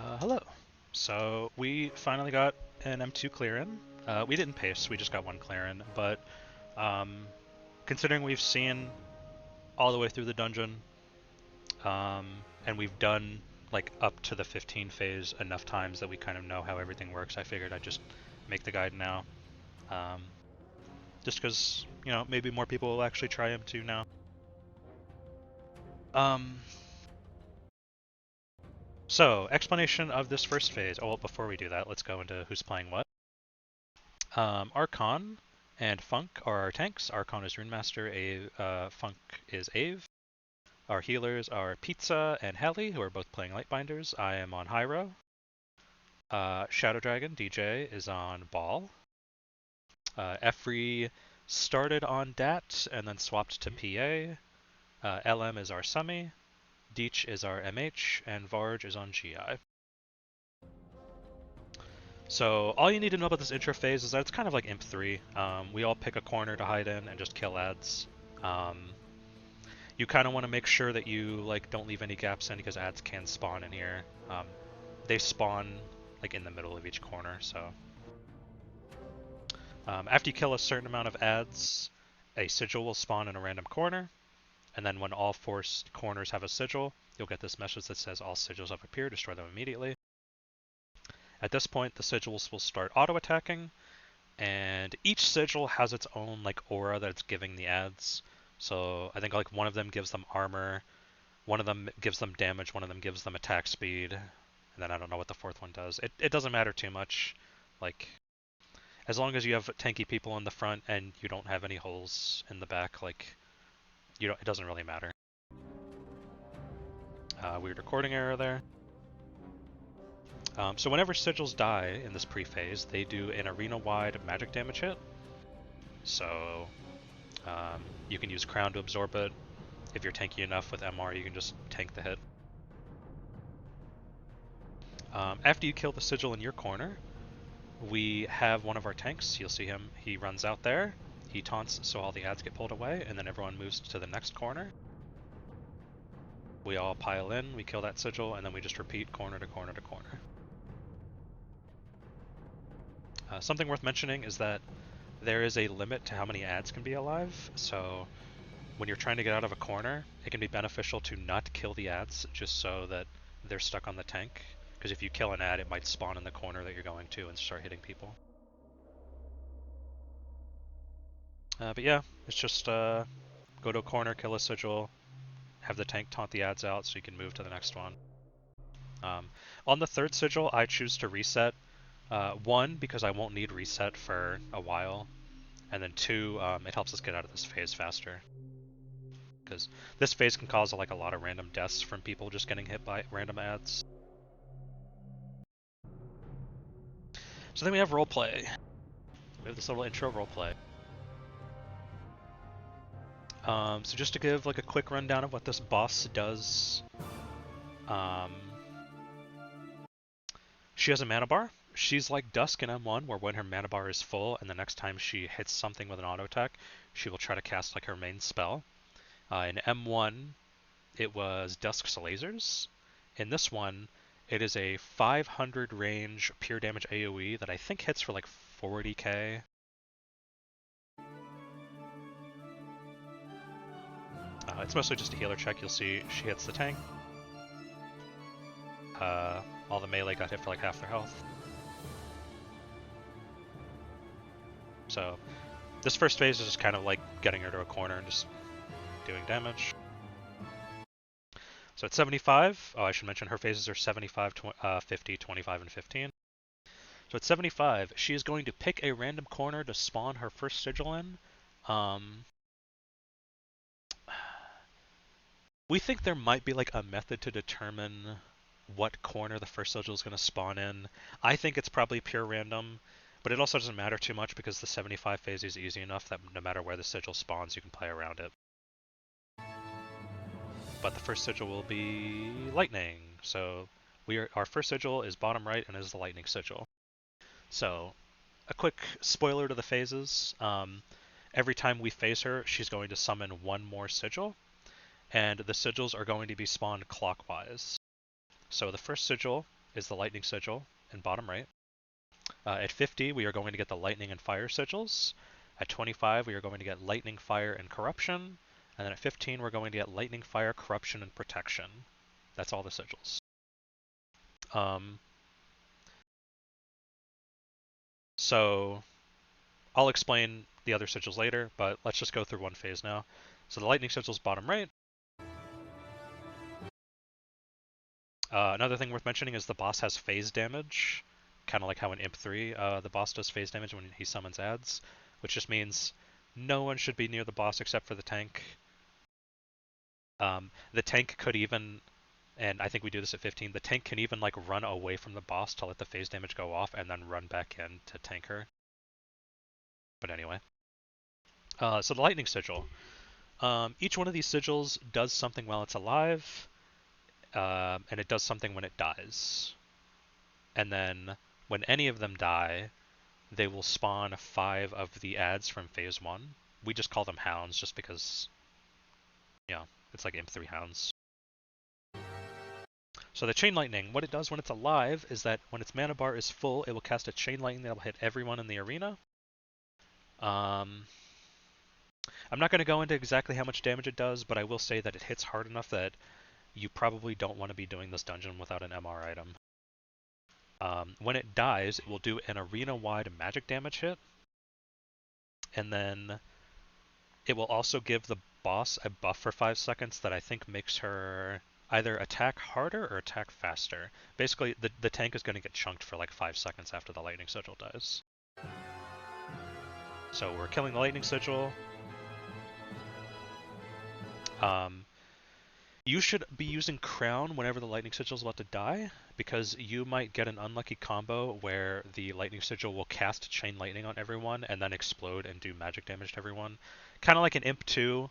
Hello. So we finally got an M2 clear in. We didn't pace, we just got one clear in, but um, considering we've seen all the way through the dungeon, and we've done like up to the 15 phase enough times that we kind of know how everything works, I figured I'd just make the guide now. Um, just because, maybe more people will actually try M2 now. Um, so, explanation of this first phase. Oh, well, before we do that, let's go into who's playing what. Archon and Funk are our tanks. Archon is Runemaster, Funk is Ave. Our healers are Pizza and Helly, who are both playing Lightbinders. I am on Hyro. Shadow Dragon, DJ, is on Ball. Efree started on Dat and then swapped to PA. LM is our Summy. Deech is our MH, and Varge is on GI. So all you need to know about this intro phase is that it's kind of like Imp 3. We all pick a corner to hide in and just kill ads. You kind of want to make sure that you don't leave any gaps in because ads can spawn in here. They spawn in the middle of each corner. So after you kill a certain amount of ads, a sigil will spawn in a random corner. And then when all four corners have a sigil, you'll get this message that says all sigils have appeared. Destroy them immediately. At this point, the sigils will start auto-attacking, and each sigil has its own aura that it's giving the ads. So I think one of them gives them armor, one of them gives them damage, one of them gives them attack speed, and then I don't know what the fourth one does. It doesn't matter too much. As long as you have tanky people in the front and you don't have any holes in the back, it doesn't really matter. Weird recording error there. So whenever sigils die in this pre-phase, they do an arena-wide magic damage hit. So you can use Crown to absorb it. If you're tanky enough with MR, you can just tank the hit. After you kill the sigil in your corner, we have one of our tanks. You'll see him. He runs out there. He taunts so all the ads get pulled away, and then everyone moves to the next corner. We all pile in, we kill that sigil, and then we just repeat corner to corner to corner. Something worth mentioning is that there is a limit to how many ads can be alive, so when you're trying to get out of a corner, it can be beneficial to not kill the ads just so that they're stuck on the tank, because if you kill an ad, it might spawn in the corner that you're going to and start hitting people. But yeah, it's just go to a corner, kill a sigil, have the tank taunt the ads out so you can move to the next one. On the third sigil, I choose to reset. One, because I won't need reset for a while, and then two, it helps us get out of this phase faster. Because this phase can cause a lot of random deaths from people just getting hit by random ads. So then we have roleplay. We have this little intro roleplay. So just to give a quick rundown of what this boss does. She has a mana bar. She's like Dusk in M1, where when her mana bar is full and the next time she hits something with an auto attack, she will try to cast her main spell. In M1, it was Dusk's Lasers. In this one, it is a 500 range pure damage AoE that I think hits for 40k. It's mostly just a healer check. You'll see she hits the tank. All the melee got hit for half their health. So this first phase is just kind of getting her to a corner and just doing damage. So at 75, I should mention her phases are 75, 50, 25, and 15. So at 75, she is going to pick a random corner to spawn her first sigil in. We think there might be a method to determine what corner the first sigil is going to spawn in. I think it's probably pure random, but it also doesn't matter too much because the 75 phase is easy enough that no matter where the sigil spawns, you can play around it. But the first sigil will be lightning. So our first sigil is bottom right and is the lightning sigil. So a quick spoiler to the phases. Every time we phase her, she's going to summon one more sigil, and the sigils are going to be spawned clockwise. So the first sigil is the lightning sigil in bottom right. At 50, we are going to get the lightning and fire sigils. At 25, we are going to get lightning, fire, and corruption. And then at 15, we're going to get lightning, fire, corruption, and protection. That's all the sigils. So I'll explain the other sigils later, but let's just go through one phase now. So the lightning sigils bottom right. Another thing worth mentioning is the boss has phase damage, kind of like how in Imp 3 the boss does phase damage when he summons adds, which just means no one should be near the boss except for the tank. The tank could even, and I think we do this at 15, the tank can even like run away from the boss to let the phase damage go off and then run back in to tank her. But anyway. So the lightning sigil. Each one of these sigils does something while it's alive, and it does something when it dies. And then when any of them die, they will spawn 5 of the adds from phase 1. We just call them hounds just because, yeah, it's like Imp 3 hounds. So the Chain Lightning, what it does when it's alive is that when its mana bar is full, it will cast a Chain Lightning that will hit everyone in the arena. I'm not going to go into exactly how much damage it does, but I will say that it hits hard enough that you probably don't want to be doing this dungeon without an MR item. When it dies, it will do an arena-wide magic damage hit, and then it will also give the boss a buff for 5 seconds that I think makes her either attack harder or attack faster. Basically, the tank is going to get chunked for like 5 seconds after the lightning sigil dies. So we're killing the lightning sigil. You should be using Crown whenever the lightning sigil is about to die, because you might get an unlucky combo where the lightning sigil will cast Chain Lightning on everyone and then explode and do magic damage to everyone. Kind of like in Imp 2,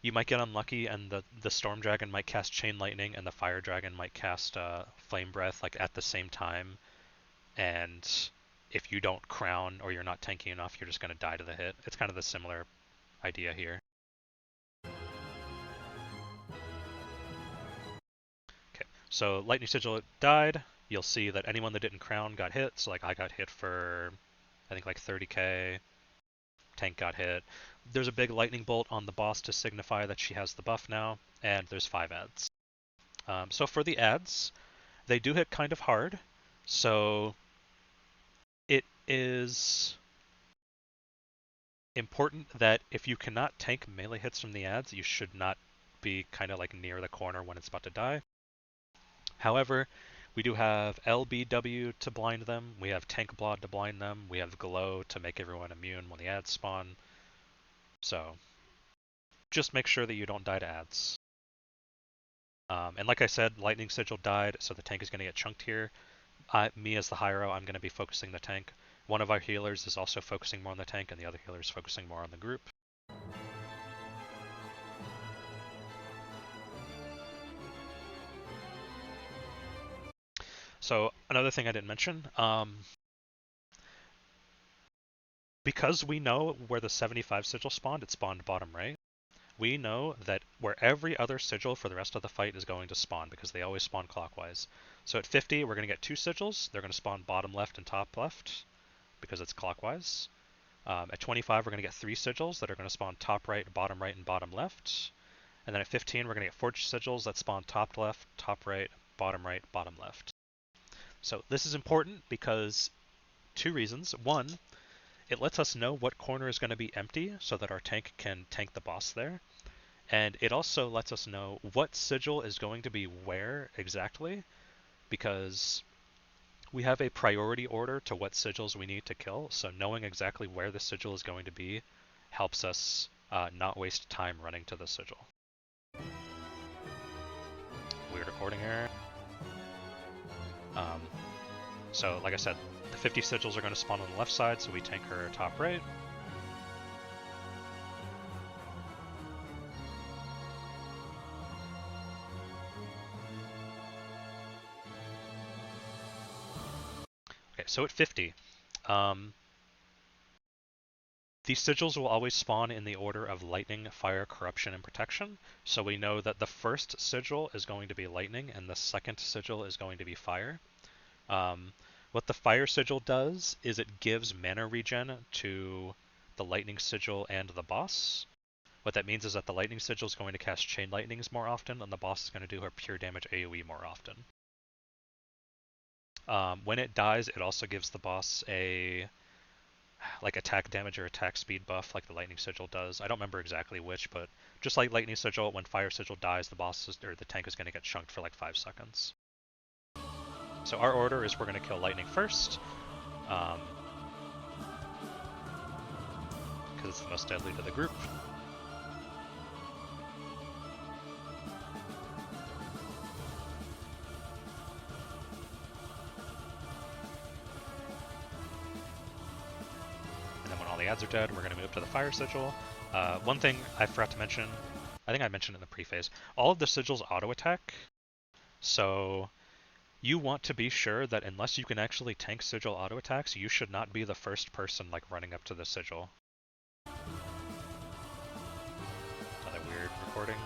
you might get unlucky and the Storm Dragon might cast Chain Lightning and the Fire Dragon might cast Flame Breath like at the same time, and if you don't Crown or you're not tanky enough, you're just going to die to the hit. It's kind of the similar idea here. So Lightning Sigil died. You'll see that anyone that didn't Crown got hit. So like I got hit for, I think like 30k. Tank got hit. There's a big lightning bolt on the boss to signify that she has the buff now, and there's 5 adds. So for the adds, they do hit kind of hard. So it is important that if you cannot tank melee hits from the adds, you should not be kind of like near the corner when it's about to die. However, we do have LBW to blind them, we have Tank Blood to blind them, we have Glow to make everyone immune when the adds spawn. So, just make sure that you don't die to adds. And like I said, Lightning Sigil died, so the tank is going to get chunked here. Me as the Hyro, I'm going to be focusing the tank. One of our healers is also focusing more on the tank, and the other healer is focusing more on the group. So another thing I didn't mention, because we know where the 75 sigil spawned, it spawned bottom right. We know that where every other sigil for the rest of the fight is going to spawn, because they always spawn clockwise. So at 50, we're going to get 2 sigils. They're going to spawn bottom left and top left, because it's clockwise. At 25, we're going to get 3 sigils that are going to spawn top right, and bottom left. And then at 15, we're going to get 4 sigils that spawn top left, bottom left. So this is important because 2 reasons. 1, it lets us know what corner is going to be empty so that our tank can tank the boss there. And it also lets us know what sigil is going to be where exactly, because we have a priority order to what sigils we need to kill, so knowing exactly where the sigil is going to be helps us not waste time running to the sigil. Weird recording error. So like I said, the 50 sigils are going to spawn on the left side, so we tank her top right. Okay, so at 50, these sigils will always spawn in the order of lightning, fire, corruption, and protection. So we know that the first sigil is going to be lightning and the second sigil is going to be fire. What the Fire Sigil does is it gives mana regen to the Lightning Sigil and the boss. What that means is that the Lightning Sigil is going to cast Chain Lightnings more often, and the boss is going to do her pure damage AoE more often. When it dies, it also gives the boss a attack damage or attack speed buff like the Lightning Sigil does. I don't remember exactly which, but just like Lightning Sigil, when Fire Sigil dies, the tank is going to get chunked for like 5 seconds. So our order is we're going to kill Lightning first, because it's the most deadly to the group. The ads are dead, we're going to move to the Fire Sigil. One thing I forgot to mention, I think I mentioned in the pre-phase, all of the Sigils auto-attack, so you want to be sure that unless you can actually tank Sigil auto-attacks, you should not be the first person running up to the Sigil. Another weird recording.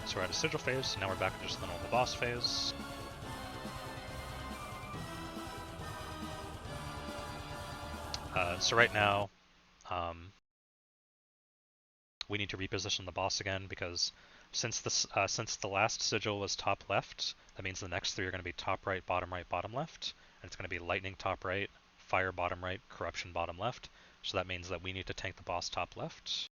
So we're at a Sigil phase, so now we're back to just the normal boss phase. So right now, we need to reposition the boss again because since the last Sigil was top left, that means the next 3 are going to be top right, bottom left, and it's going to be Lightning top right, Fire bottom right, Corruption bottom left. So that means that we need to tank the boss top left.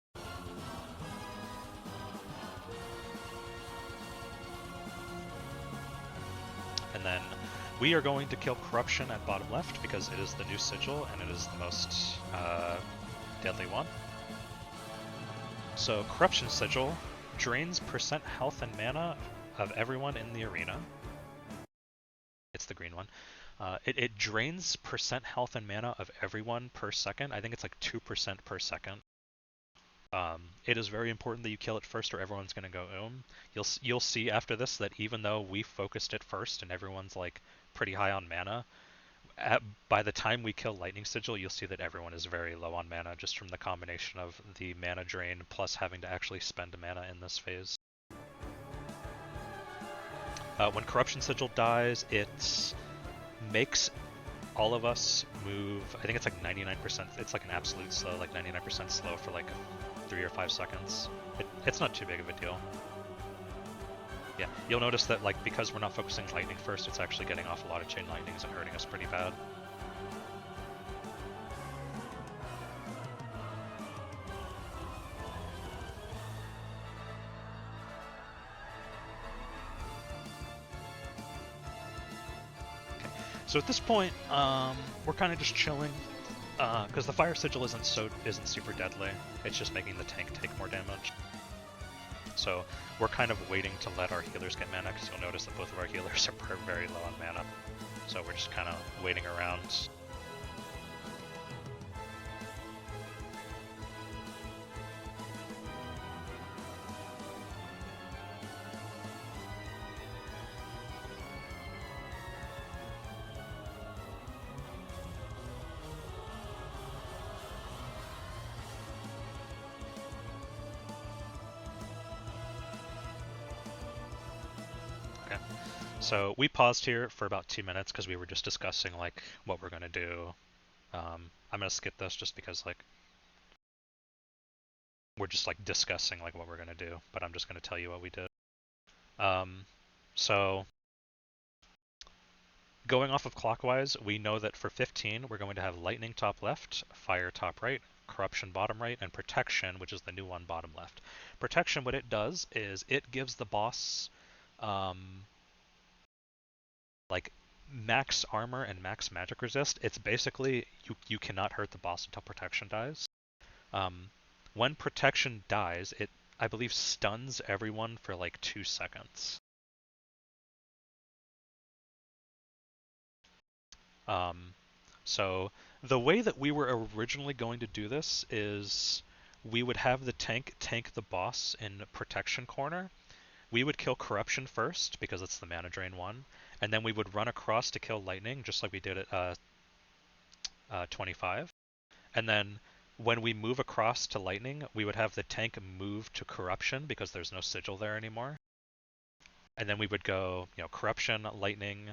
And then we are going to kill Corruption at bottom left because it is the new Sigil and it is the most deadly one. So Corruption Sigil drains % health and mana of everyone in the arena. It's the green one. It drains % health and mana of everyone per second. I think it's like 2% per second. It is very important that you kill it first or everyone's going to go You'll see after this that even though we focused it first and everyone's pretty high on mana, by the time we kill Lightning Sigil, you'll see that everyone is very low on mana just from the combination of the mana drain plus having to actually spend mana in this phase. When Corruption Sigil dies, it makes all of us move, I think it's 99%, it's an absolute slow, 99% slow for 3 or 5 seconds. It's not too big of a deal. Yeah, you'll notice that because we're not focusing Lightning first, it's actually getting off a lot of Chain Lightnings and hurting us pretty bad. Okay, so at this point, we're kind of just chilling. Because the Fire Sigil isn't super deadly, it's just making the tank take more damage. So we're kind of waiting to let our healers get mana, because you'll notice that both of our healers are very low on mana. So we're just kind of waiting around. So we paused here for about 2 minutes because we were just discussing what we're gonna do. I'm gonna skip this just because we're just discussing what we're gonna do, but I'm just gonna tell you what we did. So going off of clockwise, we know that for 15 we're going to have Lightning top left, Fire top right, Corruption bottom right, and Protection, which is the new one, bottom left. Protection, what it does is it gives the boss max armor and max magic resist. It's basically you cannot hurt the boss until Protection dies. When Protection dies, it, I believe, stuns everyone for 2 seconds. So the way that we were originally going to do this is we would have the tank the boss in Protection corner. We would kill Corruption first because it's the mana drain one, and then we would run across to kill Lightning just like we did at 25. And then when we move across to lightning, we would have the tank move to corruption because there's no sigil there anymore. And then we would go, corruption, lightning,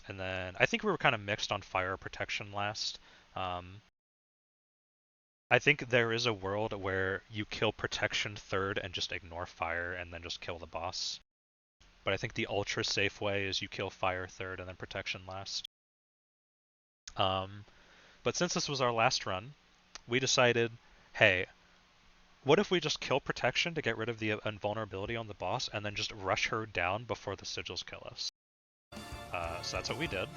and then I think we were kind of mixed on fire protection last. I think there is a world where you kill protection third and just ignore fire and then just kill the boss. But I think the ultra safe way is you kill fire third and then protection last. But since this was our last run, we decided, hey, what if we just kill protection to get rid of the invulnerability on the boss and then just rush her down before the sigils kill us? So that's what we did.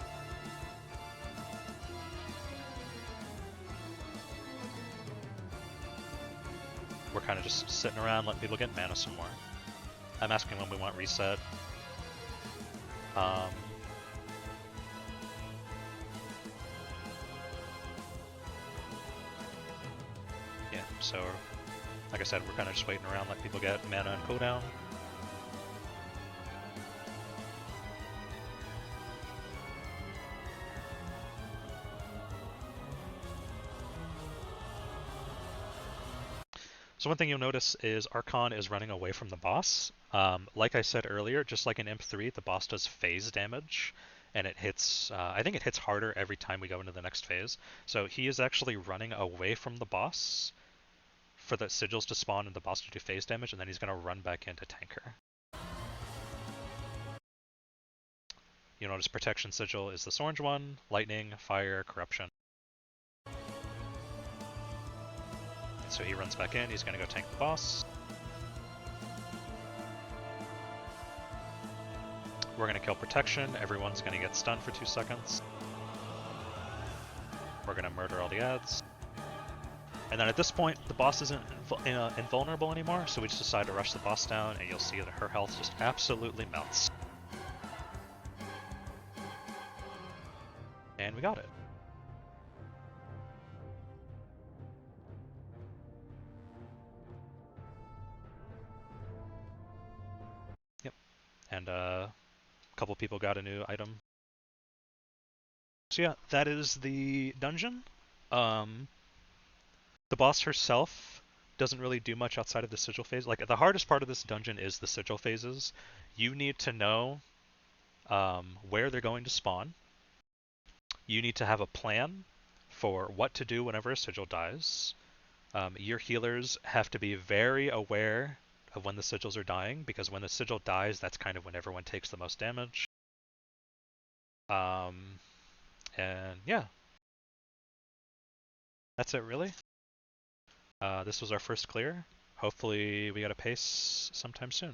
We're kind of just sitting around letting people get mana some more. I'm asking when we want reset. Yeah, so like I said, we're kind of just waiting around, let people get mana and cooldown. So one thing you'll notice is Archon is running away from the boss. Like I said earlier, just like in Imp 3, the boss does phase damage, and it hits, I think it hits harder every time we go into the next phase. So he is actually running away from the boss for the sigils to spawn and the boss to do phase damage, and then he's going to run back in to tank her. You'll notice Protection Sigil is this orange one, Lightning, Fire, Corruption. So he runs back in, he's going to go tank the boss. We're going to kill Protection, everyone's going to get stunned for 2 seconds. We're going to murder all the ads. And then at this point, the boss isn't invulnerable anymore, so we just decide to rush the boss down, and you'll see that her health just absolutely melts. And we got it. Yep. And a couple people got a new item. So yeah, that is the dungeon. The boss herself doesn't really do much outside of the sigil phase. Like, the hardest part of this dungeon is the sigil phases. You need to know where they're going to spawn. You need to have a plan for what to do whenever a sigil dies. Your healers have to be very aware of when the sigils are dying, because when the sigil dies, that's kind of when everyone takes the most damage. And yeah, that's it really. This was our first clear. Hopefully we get a pace sometime soon.